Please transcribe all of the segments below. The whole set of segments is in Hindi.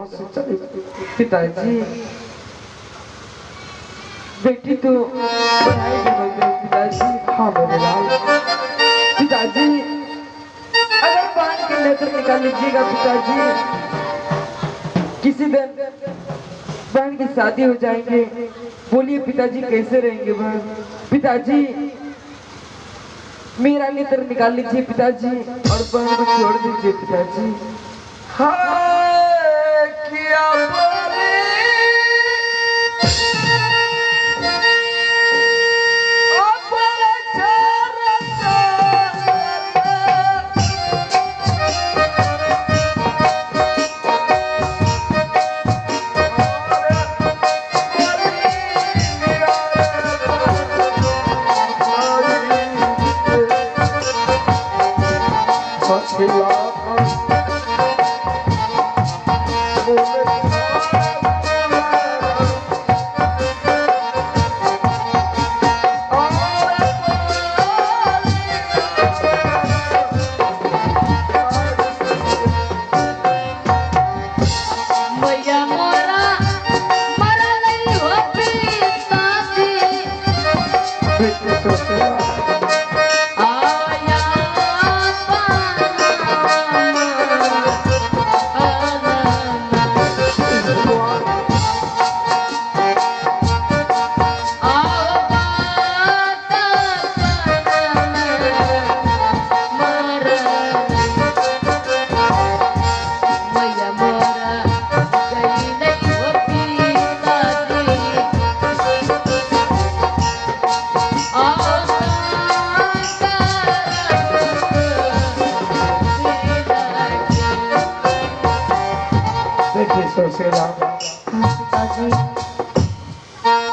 से चले। पिताजी बेटी तो पढ़ाई भी हो गई पिताजी। हाँ मेरे लाल। पिताजी अगर बहन के नेत्र निकाल लीजिएगा पिताजी, किसी दिन बहन की शादी हो जाएंगे, बोलिए पिताजी कैसे रहेंगे बहन? पिताजी मेरा नेत्र निकाल लीजिए पिताजी और बहन को छोड़ दीजिए पिताजी। हाय किया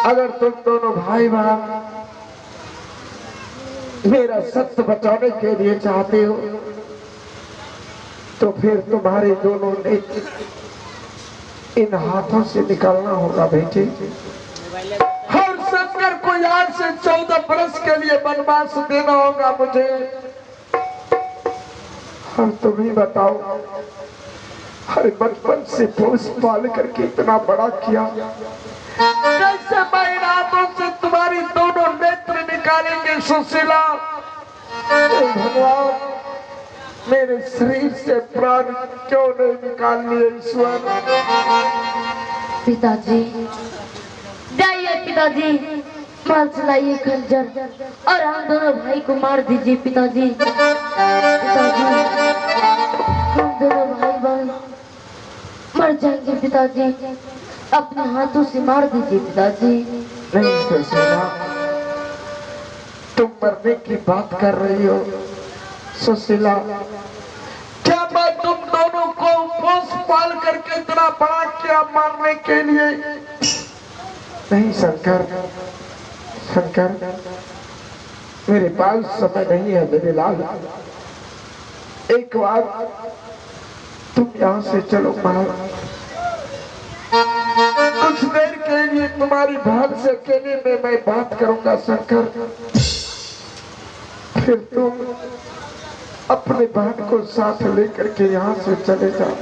अगर तुम दोनों भाई बहन मेरा सत्य बचाने के लिए चाहते हो तो फिर तुम्हारे दोनों नेत्र इन हाथों से निकालना होगा बेटे। हर शंकर को याद से 14 बरस के लिए वनवास देना होगा मुझे। हम तुम्हें बताओ, हर बचपन से पोस पाल करके इतना बड़ा किया, कैसे मैं रातों से तुम्हारी दोनों नेत्र निकालेंगे सुशीला? भगवान मेरे शरीर से प्राण क्यों नहीं निकाल लिए ईश्वर? पिताजी जाइए पिताजी, मार चलाइए खंजर और हम दोनों भाई को मार दीजिए पिताजी। पिताजी हम दोनों भाई बहन मर जाएंगे पिताजी, अपने हाथों से मार दीजिए पिताजी। नहीं सुशीला, तुम मरने की बात कर रही हो सुशीला? क्या मैं तुम दोनों को पोस पाल करके इतना बड़ा किया मारने के लिए? नहीं शंकर, शंकर मेरे पास समय नहीं है मेरे लाल। एक बार तुम यहाँ से चलो बाहर, कुछ देर के लिए तुम्हारी बहन से अकेले में मैं बात करूंगा शंकर। फिर तुम अपने बहन को साथ लेकर के यहाँ से चले जाओ।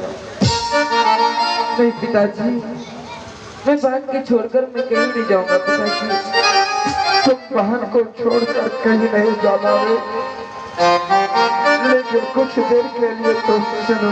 नहीं पिताजी, मैं बहन के छोड़कर मैं कहीं नहीं जाऊंगा पिताजी। तुम बहन को छोड़कर कहीं नहीं जाना है, लेकिन कुछ देर के लिए तुम चलो।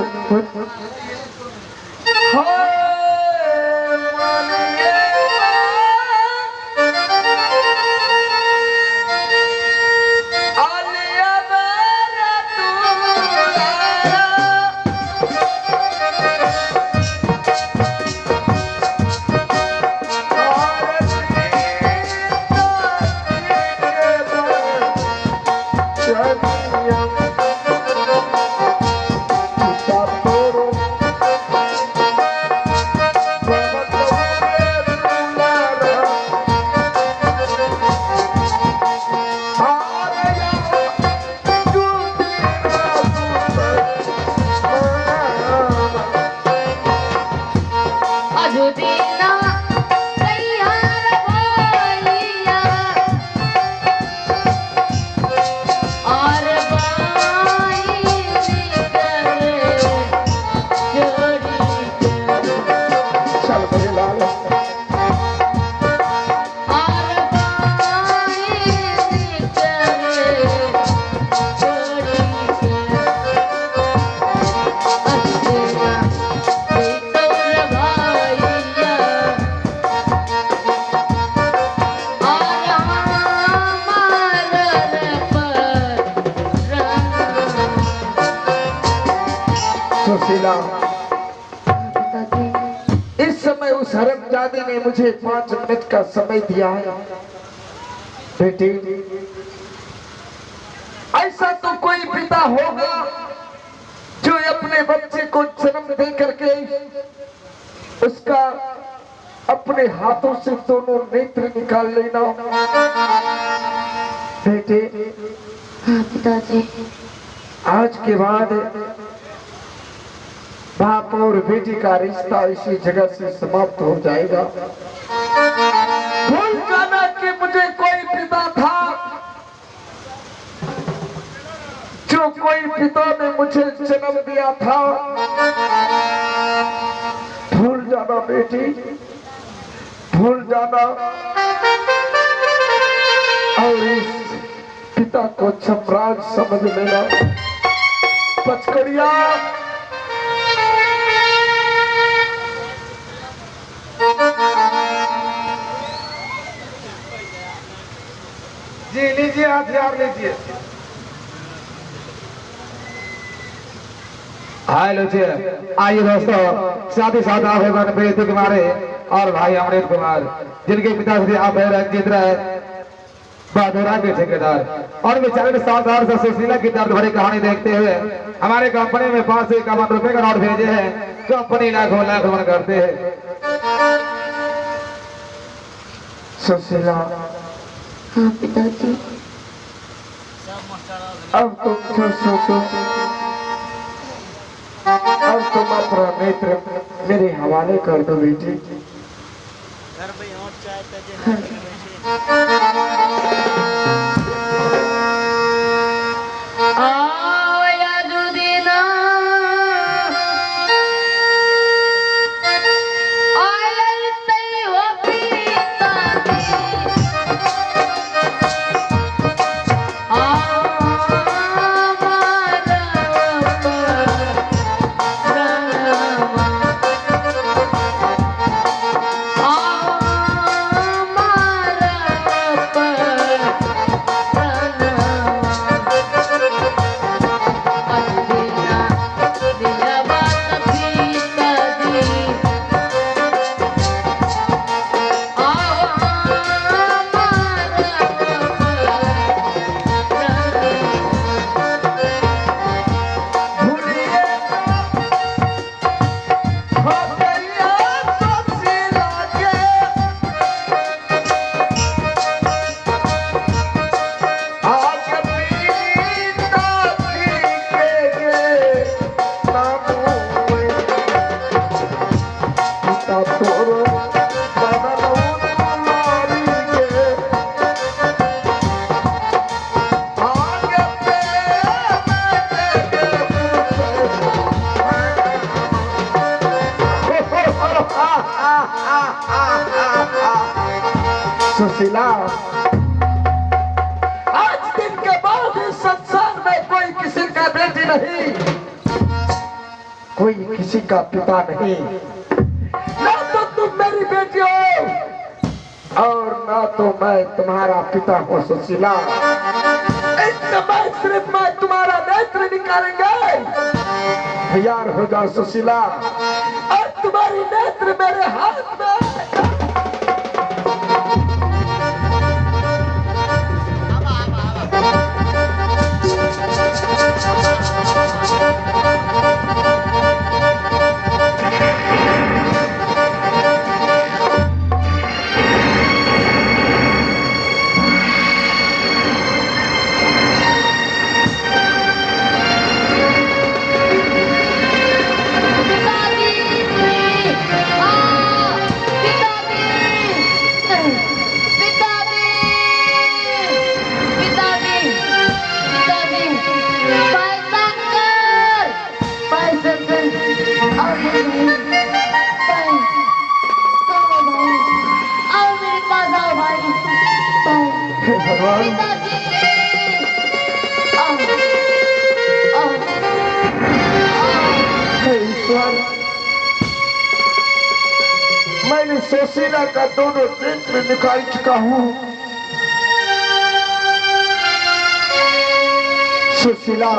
और सुशीला, पिताजी। इस समय उस हरमजादे ने मुझे 5 मिनट का समय दिया है। बेटी, ऐसा तो कोई पिता होगा जो अपने बच्चे को जन्म दे करके उसका अपने हाथों से दोनों नेत्र निकाल लेना। बेटे, हाँ पिताजी। आज के बाद बाप और बेटी का रिश्ता इसी जगह से समाप्त हो जाएगा। भूल जाना कि मुझे कोई पिता था, जो कोई पिता ने मुझे जन्म दिया था। भूल जाना बेटी, भूल जाना और इस पिता को छपराज समझ लेना। पचकड़िया, जी लीजिए, हथियार लीजिए। हाय लोचे, आइए दोस्तों, साथ ही साथ आप हैं प्रीति कुमार और भाई अमृत कुमार, जिनके पिता श्री आप है रंजीत राय बहादुरा के ठेकेदार, और बेचारे सावधान से सुशीला की दर्द भरी कहानी देखते हुए हमारे कंपनी में 551 रुपए का नोट भेजे हैं। कंपनी लाखों लाख मन करते हैं। सुशीला, हाँ पिताजी। अब तुम जो सोचो, अब तुम अपना नेत्र मेरे हवाले कर दो बेटी। सुशीला, आज दिन के बाद इस संसार में कोई किसी का बेटी नहीं, कोई किसी का पिता नहीं। ना तो तुम मेरी बेटी हो और ना तो मैं तुम्हारा पिता हूँ सुशीला। इस समय सिर्फ मैं तुम्हारा नेत्र निकालेंगे। तैयार हो जाओ सुशीला, और तुम्हारी नेत्र मेरे हाथ में। मैंने सुशीला का दोनों नेत्र निकाल चुका हूँ। सुशीला,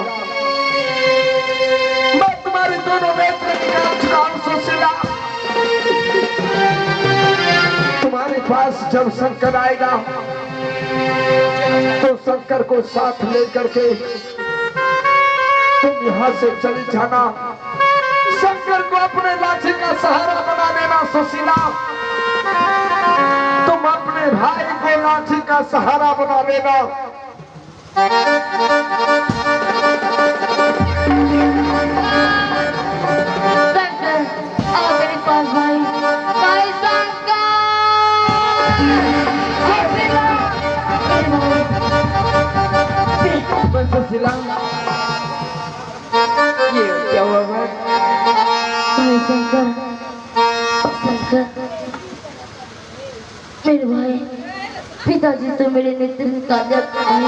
मैं तुम्हारे दोनों नेत्र निकाल चुका हूं सुशीला। तुम्हारे पास जब शंकर आएगा तो शंकर को साथ लेकर के तुम यहाँ से चली जाना। शंकर को अपने लाठी का सहारा बना देना सुशीला। तुम अपने भाई को लाठी का सहारा बना देना। शंकर आओ मेरे पास भाई। भाई शंकर सुशीला ये क्या हुआ भाई? भाई शंकर शंकर मेरे भाई पिताजी तो मेरे नेत्र निकाल जाते हैं।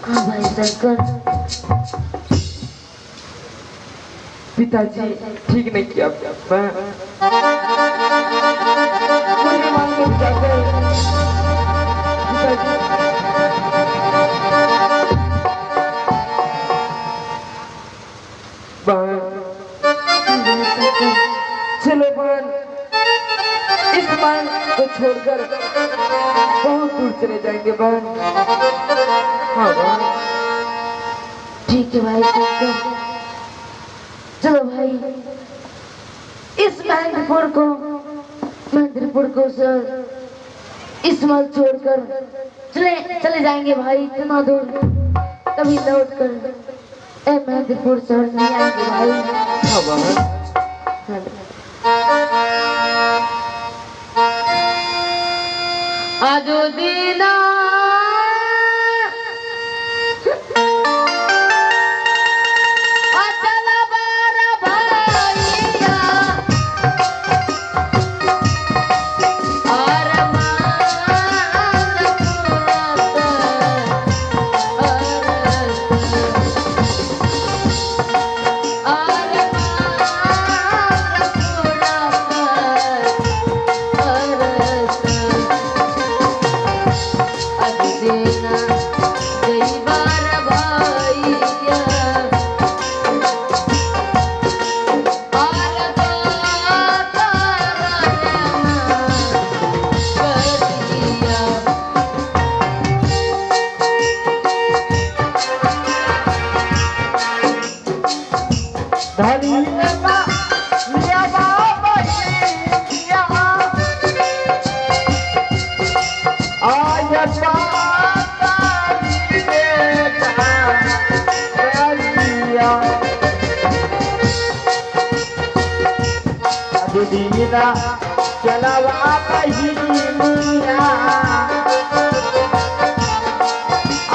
हाँ भाई शंकर पिताजी ठीक नहीं किया। मैं मुझे मान के जाते पिताजी। बहन चलो बहन, इस मान को छोड़कर बहुत दूर चले जाएंगे बहन। हाँ बहन ठीक है भाई शंकर। चलो भाई इस महेंद्रपुर को सर इस महल छोड़कर चले जाएंगे भाई। इतना दूर कभी लौट कर महेंद्रपुर शहर नहीं आएंगे भाई। हाँ बहन आजो दीना दीना चलवा पहिया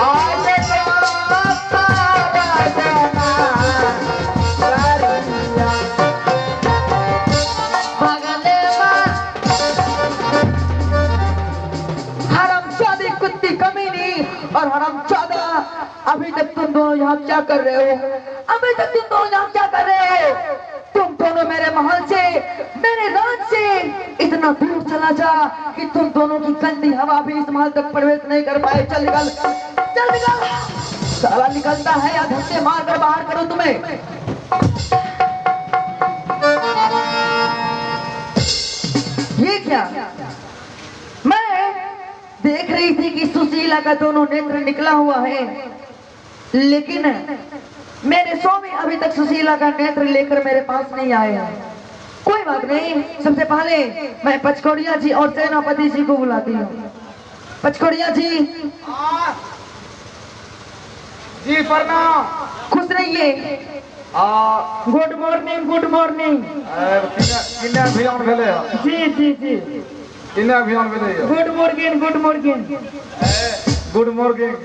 आज हरामजादी कुत्ती कमीनी और हरामजादा, अभी तक तुम दोनों यहाँ क्या कर रहे हो? अभी तक तुम दोनों यहाँ क्या कर रहे हो? तुम दोनों मेरे महल से, मेरे राज से इतना दूर चला जा कि तुम दोनों की गंदी हवा भी इस महल तक प्रवेश नहीं कर पाए। चल निकल, चल निकल। साला निकलता है या धक्के मार कर बाहर करो तुम्हें। ये क्या? मैं देख रही थी कि सुशीला का दोनों नेत्र निकला हुआ है, लेकिन मेरे स्वामी अभी तक सुशीला का नेत्र लेकर मेरे पास नहीं आए हैं। कोई बात नहीं, सबसे पहले मैं पचकोड़िया जी और सेनापति जी को बुलाती हूँ। पचकोड़िया जी। जी प्रणाम। खुश रहिए। Good morning, good morning. किन्ने अभियान भेले ह? जी जी जी, किन्ने अभियान भेले ह? Good morning, good morning. Good morning.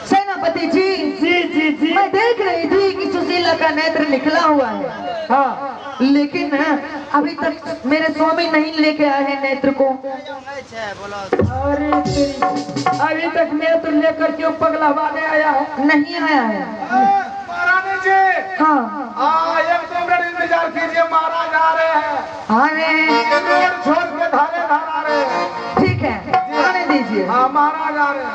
सेनापति जी। जी जी जी, मैं देख रही थी कि सुशीला का नेत्र निकला हुआ है। हाँ, लेकिन अभी तक मेरे स्वामी नहीं लेके आए हैं नेत्र को। अरे अभी तक नेत्र लेकर क्यों पगला वाले आया है? नहीं आया है। महारानी जी। हाँ, एक 2 मिनट इंतजार कीजिए, महाराज आ रहे हैं। आ रहे हैं। रोड छोड़ के धारे धार आ रहे हैं। ठीक है, आने दीजिए। हाँ, महाराज आ रहे हैं।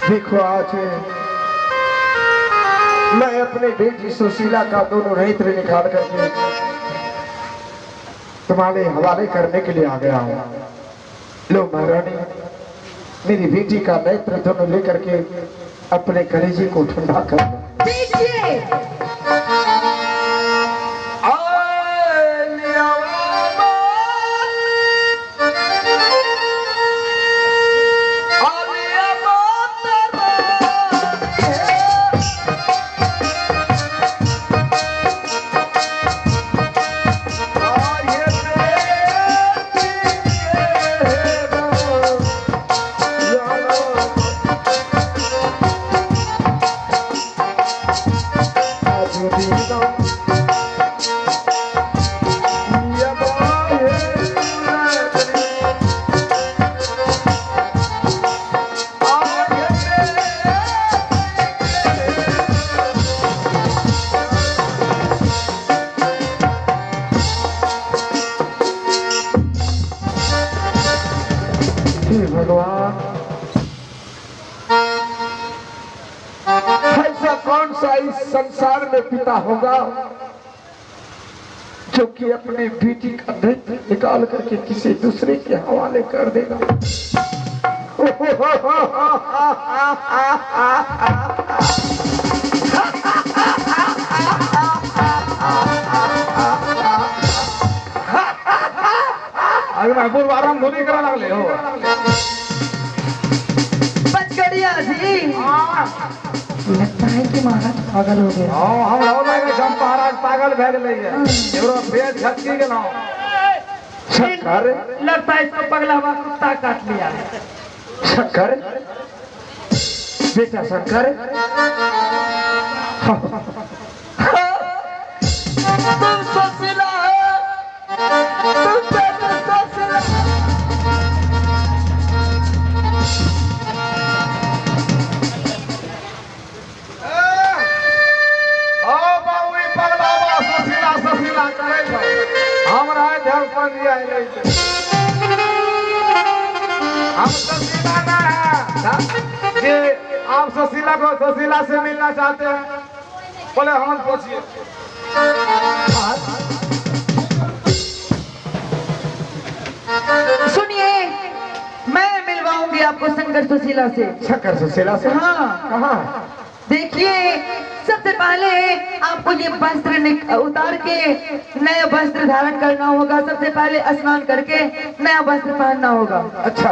देखो, आज मैं अपने बेटी सुशीला का दोनों नेत्र निकाल करके तुम्हारे हवाले करने के लिए आ गया हूँ। लो महारानी, मेरी बेटी का नेत्र दोनों लेकर के अपने कलेजे को ठंडा कर लो। भगवान, ऐसा कौन सा इस संसार में पिता होगा जो कि अपने बेटी का नेत्र निकाल करके किसी दूसरे के हवाले कर देगा। अगर मैं पूर्व आराम धोनी करा लगले हो। पचकड़िया जी, लगता है कि महाराज पागल हो गए। हाँ, हम लोग लगे हम महाराज पागल भे गए हैं। एवरो पेट झटकी गेलो। शंकर, लगता है इसको पगला हुआ कुत्ता काट लिया है। शंकर, बेटा शंकर, तुम सुशीला है, तुम बेटा सुशीला। सुशीला करे हमरा ध्यान पर दिया है। हम सुशीला ना है कि आप सुशीला को सुशीला से मिलना चाहते हैं? बोले हम पूछिए। सुनिए, मैं मिलवाऊंगी आपको शंकर सुशीला से। शंकर सुशीला से? हाँ। कहाँ? देखिए, सबसे पहले आपको ये वस्त्र उतार के नया वस्त्र धारण करना होगा। सबसे पहले स्नान करके नया वस्त्र पहनना होगा। अच्छा,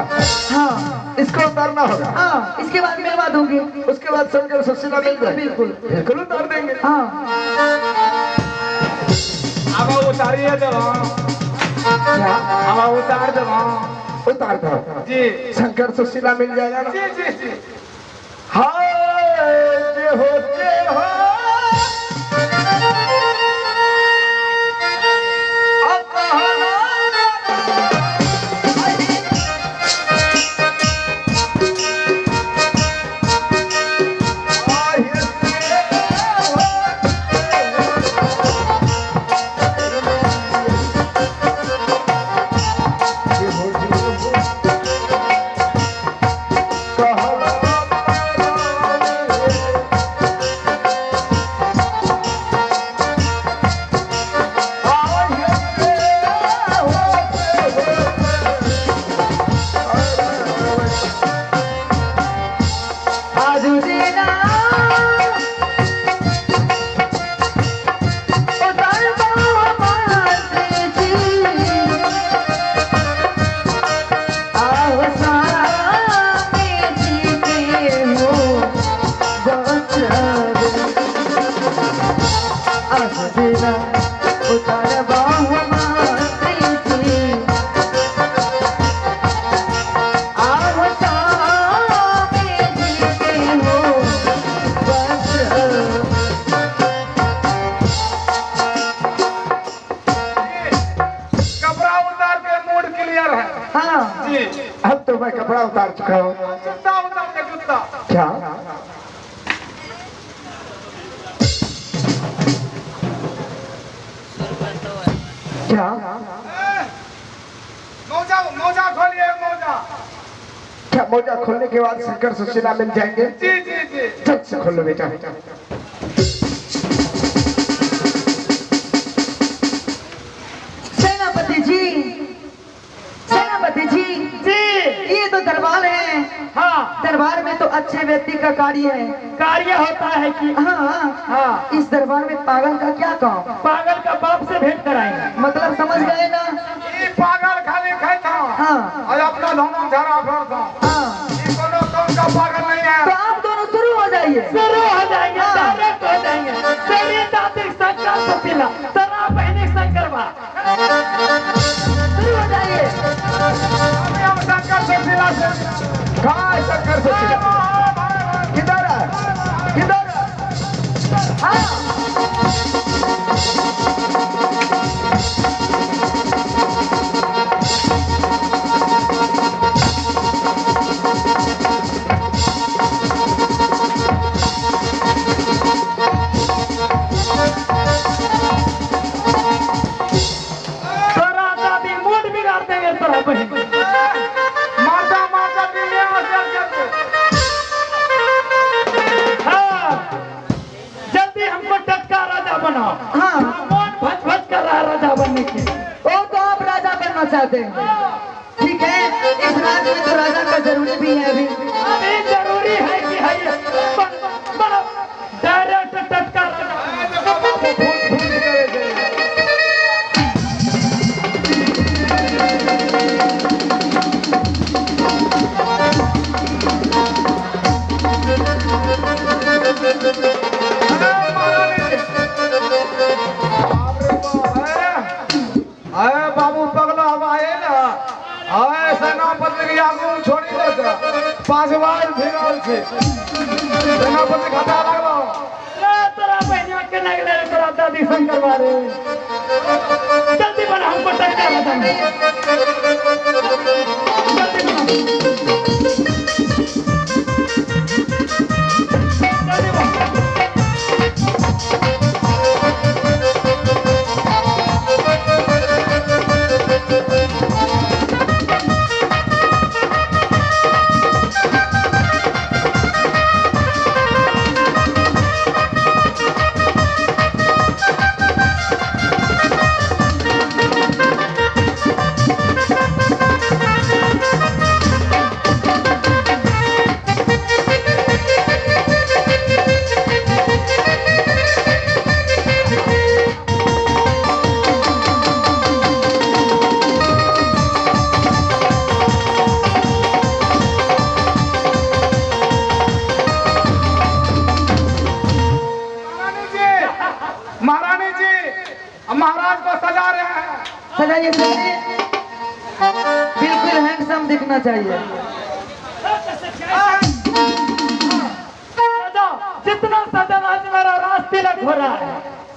हाँ, इसको उतारना होगा। हाँ, इसके बाद मिलवा दूंगी। उसके बाद शंकर सुशीला मिल जाए। बिल्कुल बिल्कुल उतार देंगे। हाँ, अब उतारिए जब अब उतार जब उतार दो जी। शंकर सुशीला मिल जाएगा ना? जी जी जी। हाय जय हो जय हो। हाँ जी अब तो मैं कपड़ा उतार चुका हूँ। जूता उतार के जूता क्या क्या मौजा मौजा खोलिए मौजा। क्या मोजा खोलने के बाद शंकर सुशीला मिल जाएंगे? जी जी जी जल्द से खोलो बेटा। सेनापति जी, सेनापति जी, जी ये तो दरबार है। हाँ दरबार में तो अच्छे व्यक्ति का कार्य है। कार्य होता है कि हाँ हाँ इस दरबार में पागल का क्या काम? पागल का बाप से भेंट कराएंगे। मतलब समझ गए ना? ये पागल खाली खाई था हाँ और अपना धोना झरा फिर था। हाँ ये कोनो कौन का पागल नहीं है। तो आप दोनों शुरू हो जाइए। शुरू हो जाएंगे हाँ। डायरेक्ट हो जाएंगे। तेरी दादी शंकर सुशीला तेरा बहनी शंकर बा। शुरू हो जाइए। अभी हम शंकर सुशीला से कहाँ है शंकर सुशीला? किधर है? किधर है? हाँ तेरा दादी मूड बिगाड़ देंगे तेरा बहन। माता माता दिए हाँ जल्दी हमको टटका राजा बनाओ। हाँ कौन भज भज कर रहा है राजा बनने के। वो तो आप राजा बनना चाहते हैं। ठीक है, इस राज्य में तो राजा का जरूरी भी है अभी। अभी जरूरी है कि है ये डायरेक्ट टटका बाबू पगला हम आए ना आए सेनापति के आगू छोड़ी देता 5 बार भिड़ल से सेनापति खता लगलो तेरा बहनिया के नगले तेरा दादी शंकर बारे जल्दी बना हमको टक्का बता जल्दी बना जल्दी बना महारानी जी महाराज को सजा रहे हैं। सजाइए सजाइए, बिल्कुल हैंडसम दिखना चाहिए। सजा जितना सजा आज मेरा राज तिलक हो रहा है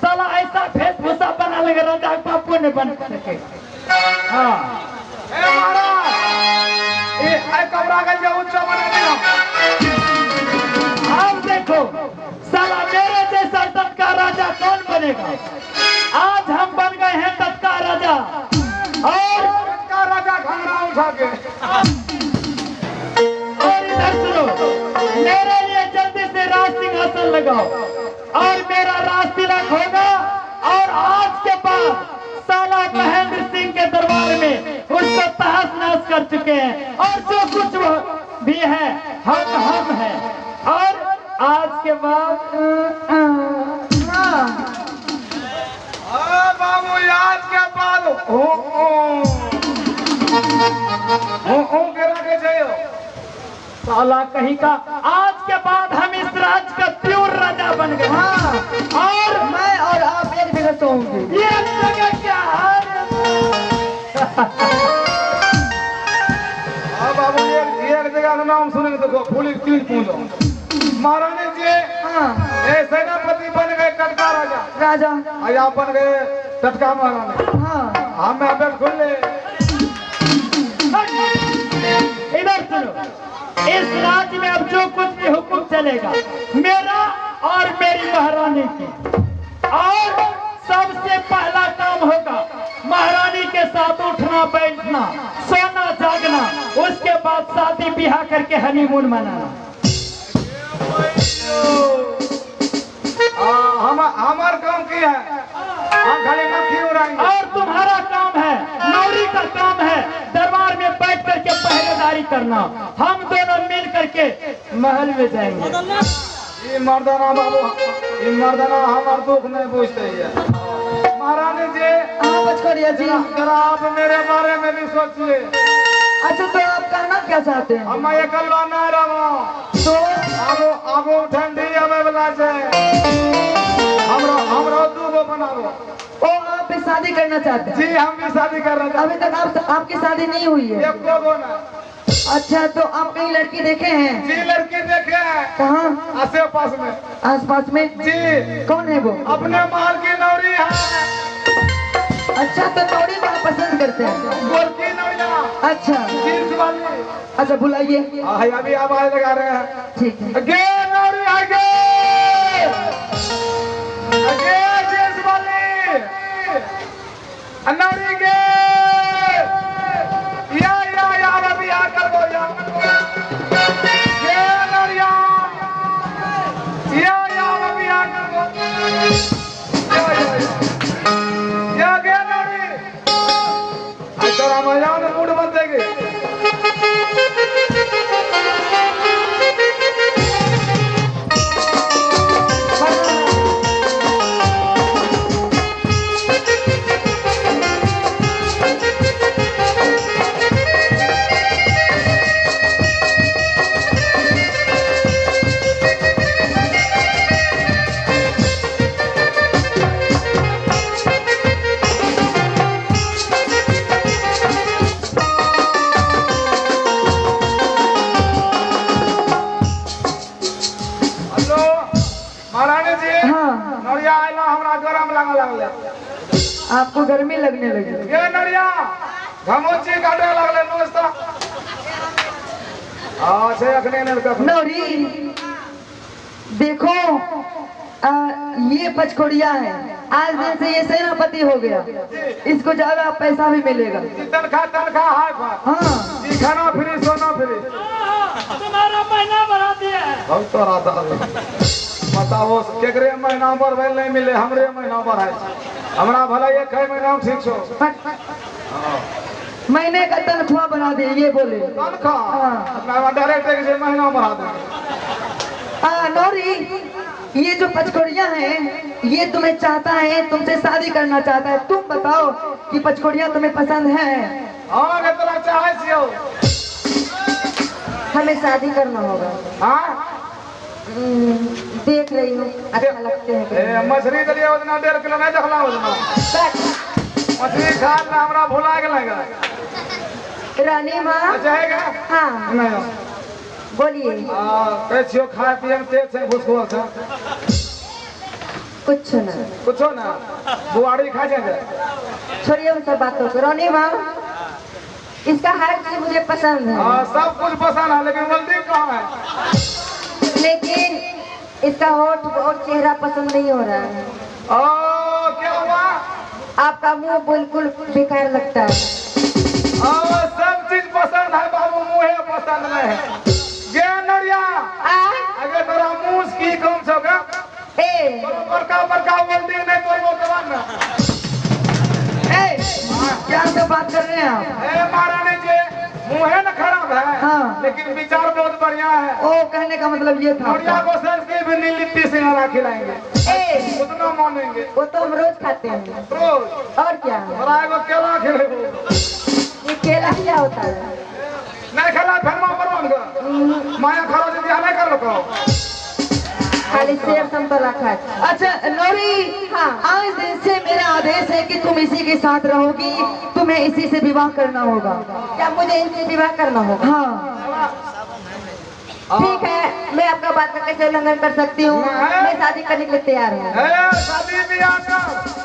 साला ऐसा वेशभूषा बना लेगा राजा बापू ने बन सके। हाँ महाराज ये कमरा का जो उच्च बना दिया। अब देखो साला मेरे जैसा टटका राजा कौन बनेगा। आज हम बन गए हैं टटका राजा और टटका राजा घंटा उठा के और इधर सुनो मेरे लिए जल्दी से राज सिंहासन लगाओ और मेरा राज तिलक होगा और आज के बाद साला महेंद्र सिंह के दरबार में उसको तहस नहस कर चुके हैं और जो कुछ भी है हम हैं और आज के बाद बाबू आज के बाद साला कहीं का आज के बाद हम इस राज्य का प्योर राजा बन गए। हाँ और मैं और आप एक जगह सोऊंगे। ये जगह क्या है बाबू एक जगह का नाम सुनेंगे तो पुलिस 3 पूछो। महारानी जी हाँ ये सेनापति बन गए टटका राजा राजा। आज आप बन गए टटका महारानी। हाँ हम बेट खुल ले सुनो, इस राज्य में अब जो कुछ भी हुक्म चलेगा मेरा और मेरी महारानी की, और सबसे पहला काम होगा महारानी के साथ उठना बैठना, सोना जागना, उसके बाद शादी ब्याह करके हनीमून मनाना। हमार काम की है, हम खाली मक्खी उड़ाएंगे। और तुम्हारा काम है, नौरी का काम है दरबार में बैठ करके पहरेदारी करना। हम दोनों मिल करके महल में जाएंगे। ये मर्दाना बाबू, ये मर्दाना हमार दुख नहीं पूछते है। महारानी जी, हाँ पचकोड़िया जी। जरा आप मेरे बारे में भी सोचिए। अच्छा तो आप करना क्या चाहते हैं? हम ये कल्ला ना रहो तो अब ठंडी आवे वाला से हमरो दूगो बनाओ। ओ आप भी शादी करना चाहते हैं? जी हम भी शादी कर रहे हैं। अभी तक आपकी शादी नहीं हुई है? एक दो ना। अच्छा तो आप कहीं लड़की देखे हैं? जी लड़की देखे हैं। कहाँ? आसे पास में। आसपास में? जी। कौन है वो? अपने माल की नौरी है। अच्छा तो नौरी को आप पसंद करते हैं? गोरकी नौरिया। अच्छा जींस वाली। अच्छा बुलाइए। अभी आवाज लगा रहे हैं। ठीक है। गे नौरी आगे। आगे जींस वाली। नौरी गे। या अभी आकर बोल जा। गे नौरिया। या अभी आकर बोल। या गे नौरी। तेरा मजा ने मूड बन देगी। महारानी जी, हाँ नौरिया आइला हमरा गरम लगे लगले। आपको गर्मी लगने लगी? ये नौरिया घमोची काटे लगले दोस्त। से अखने ने का नौरी देखो ये पचकोड़िया है, आज दिन से ये सेनापति हो गया, इसको ज्यादा पैसा भी मिलेगा। तनखा हाय फाय। हाँ जी खाना फ्री सोना फ्री। तुम्हारा महीना बढ़ा दिया है। हम तो रात बताओ केकरे महीना पर भेल नहीं मिले, हमरे महीना पर है। हमरा भला ये कई महीना ठीक छो। महीने का तनख्वाह बना दे ये बोले। तनख्वाह मैं डायरेक्ट एक से महीना बढ़ा दूं। नौरी ये जो पचकोड़िया है ये तुम्हें चाहता है, तुमसे शादी करना चाहता है। तुम बताओ कि पचकोड़िया तुम्हें पसंद है? हाँ कितना चाहे छियो? हमें शादी करना होगा। हाँ देख रही हूँ अच्छा लगते हैं कि मछली दलिया उतना 1.5 किलो नहीं देखला उतना मछली खा ना हमरा भुला गेला। रानी माँ। अच्छा है क्या? हाँ नहीं बोलिए। कह छियो खाए पिए में तेज से भुसकोल से कुछ ना कुछो ना बुआड़ी खा जाएंगे। छोड़िए उन सब बातों को। रानी माँ इसका हर चीज मुझे पसंद है। सब कुछ पसंद है लेकिन जल्दी कहाँ है? लेकिन इसका होठ और चेहरा पसंद नहीं हो रहा है। क्या हुआ? आपका मुंह बिल्कुल बेकार लगता है। सब चीज पसंद है बाबू, मुँह पसंद नहीं है। गे नौरिया अगर तेरा मुँह की कम सका बड़का बड़का बोलती नहीं तो वो जवान ना। क्या से बात कर रहे हैं आप? महारानी जी मुँह न खराब है। हाँ। लेकिन विचार बहुत बढ़िया है। ओ कहने का मतलब ये था नौरिया को संस्कृत भी लिट्टी सिंगारा खिलाएंगे, उतना मानेंगे। वो तो हम रोज खाते हैं। रोज और क्या? को केला खिलेबो। ये केला क्या होता है? नहीं खेला फेरमा पर माया खरा जी नहीं कर लो खाली सेब संतरा खाए। अच्छा नौरी, हाँ। आज दिन से मेरा आदेश है कि तुम इसी के साथ रहोगी, तुम्हें इसी से विवाह करना होगा। क्या मुझे इनसे विवाह करना होगा? हाँ ठीक है, मैं आपका बात का कैसे उल्लंघन कर सकती हूँ? मैं शादी करने के लिए तैयार हूँ। शादी ब्याह कर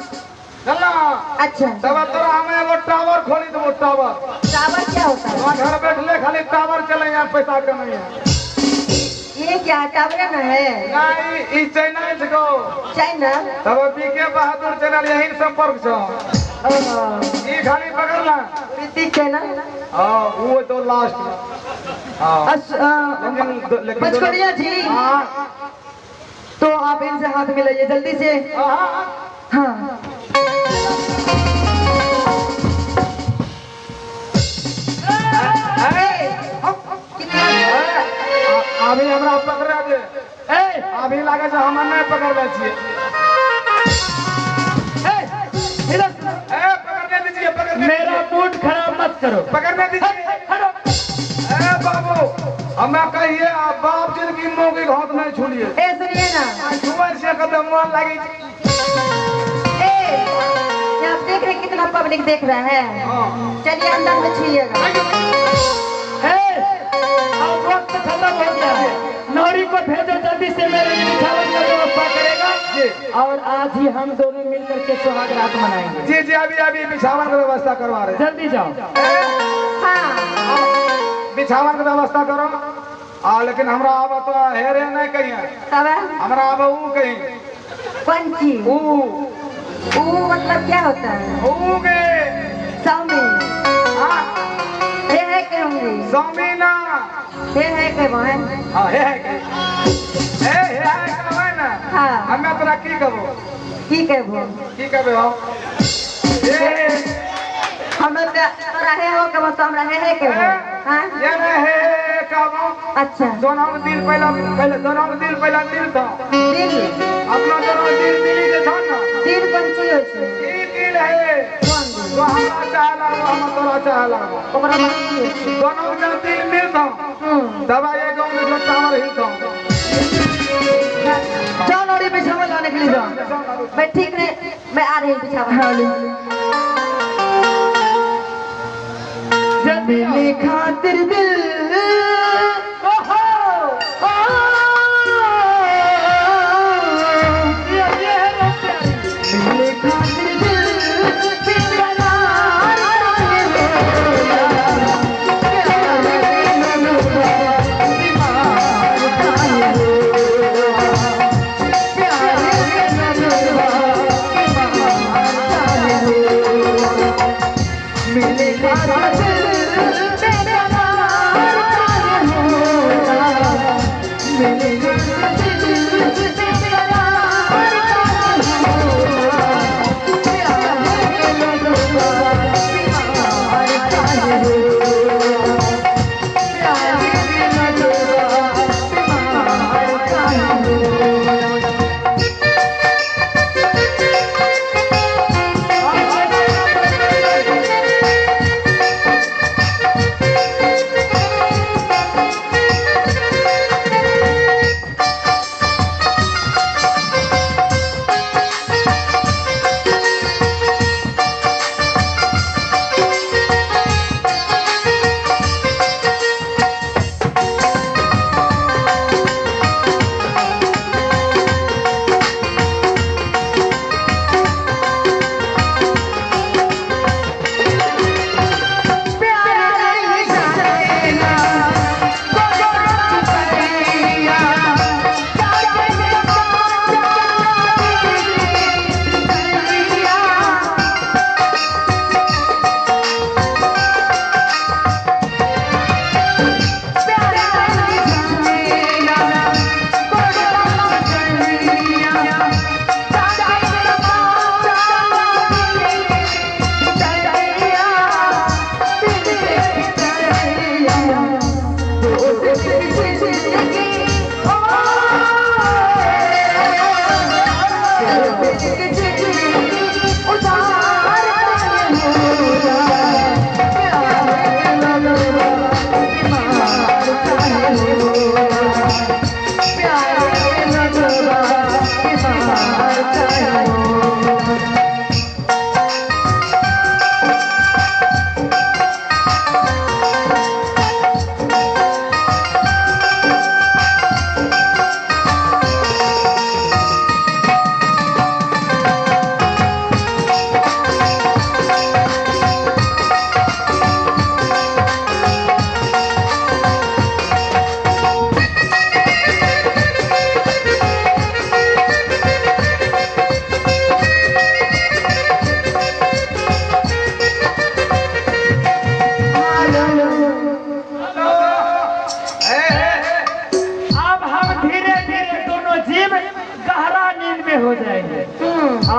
चला। अच्छा तब तोरा हमें वो टावर खोली तो वो टावर टावर क्या होता है? वहाँ घर बैठले खाली टावर चले यहाँ पैसा कमाइए। ये क्या टावर न है? नहीं, ई चैनल को चैनल। तब बीके बहादुर चैनल यही संपर्क छो। ई खाली पकड़ला ऋतिक चैनल। हाँ वो तो लास्ट। हाँ लेकिन पचकड़िया जी, हाँ तो आप इनसे हाथ मिलाइए जल्दी से। हाँ अभी हमरा पकड़ा दे। अभी लागे छै हमर नहीं पकड़ छिए। पकड़ने दीजिए, पकड़ने मेरा मूड खराब मत करो। पकड़ने दीजिए। बाबू हमें कहिए आप बाप जिनकी मुंह की घात नहीं छूलिए। सुनिए ना, छुए से कदम मन लगी। आप देख रहे कितना पब्लिक देख रहा है। चलिए अंदर में छुइएगा। अब वक्त खत्म हो गया है। नौरी को भेजो जल्दी से, मेरे लिए बिछावन का व्यवस्था करेगा जी। और आज ही हम दोनों मिलकर के सुहाग रात मनाएंगे। जी जी, अभी अभी बिछावन की व्यवस्था करवा रहे। जल्दी जाओ। बिछावन की व्यवस्था करो। लेकिन हमरा अब तो हेरे नहीं कहीं, हमरा अब ऊ कहीं। कौन चीज? ऊ मतलब क्या होता है? ऊ के स्वामी। है कहूँगी स्वामी ना। है के बहन। हाँ है के। कहवे ना। हाँ हमें तोरा की कहबो? की कहबो? की कहबे हो? हमें तोरा है हो के बता, हमरा है के हो। हां ये नहीं है कहबो। अच्छा दोनों में दिल पहले दोनों में दिल पहला दिल था। दिल अपना दोनों दिल मिली जे था ना। दिल कौन चीज होय छै? ई दिल है। कौन दिल? वो हमरा चाहला, वो हम तोरा चाहला। ओकरा बात की होय छै? दोनों में जब दिल मिलता दवा ये गांव में जो टावर हिलता। जाओ नौरी बिछावा लाने के लिए जाओ। मैं ठीक नहीं, मैं आ रही हूँ बिछावा। मिलने खातिर दिल मिलने खातिर दिल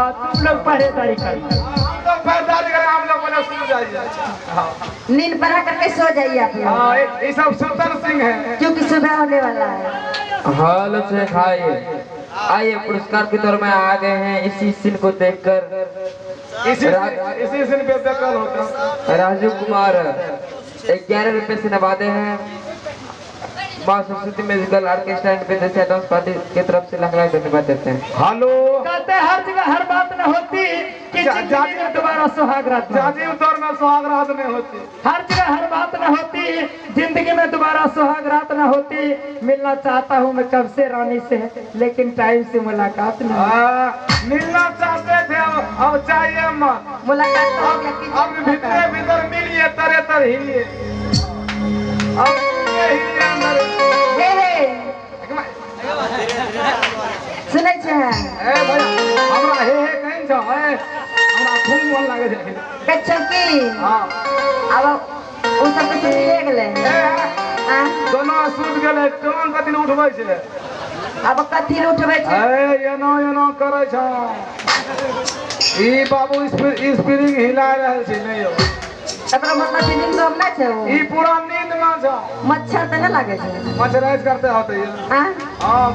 हाँ तुम लोग पहरेदारी करना। हम लोग पहरेदारी करें, आप लोग पहले सो जाइए। हाँ नींद बना करके सो जाइए आप लोग, हाँ, ये सब सुल्तान सिंह है। क्योंकि सुबह होने वाला है। हाल से खाइए। आइए पुरस्कार के तौर में आ गए हैं इसी सीन को देखकर। इसी दिन पे बेकल होता। राजू कुमार 11 रुपए से नवादे हैं। माँ सरस्वती म्यूजिकल ऑर्केस्ट्रा एंड विदेशी डांस पार्टी की तरफ से लाख लाख धन्यवाद देते हैं। हेलो कहते हैं हर जगह हर बात न होती कि जिंदगी में दोबारा सुहाग रात न होती। जाजी दौर में सुहाग रात नहीं होती। हर जगह हर बात न होती, जिंदगी में दोबारा सुहाग रात न होती। मिलना चाहता हूँ मैं कब से रानी से, लेकिन टाइम से मुलाकात नहीं हुई। मिलना चाहते थे, अब चाहिए मत। मुलाकात हो गया कि अब भीतर भीतर मिलिए, तरे तर हिलिए। अब हिलिए अंदर। सुनै छै ए भाई हमरा हे कहीं छ, हमरा खूब मन लागे छै। कच्छो की हां अब उ सब कुछ मिले गेलै। हां दोनों सूत गेलै, टोन कथि न उठबै छै। अब कथी उठबै छै? ए एनो करे छ। ई बाबू स्प्रिंग हिला रहल छै नहीं हो। एकरा मतलब नींद में नहीं छै वो। ई पूरा नींद में छ। मच्छर त नहीं लागे छै? मच्छराइज करते होते ये। हां हां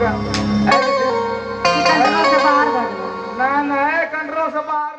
कंट्रोल से बाहर कर। ना कंट्रोल से बाहर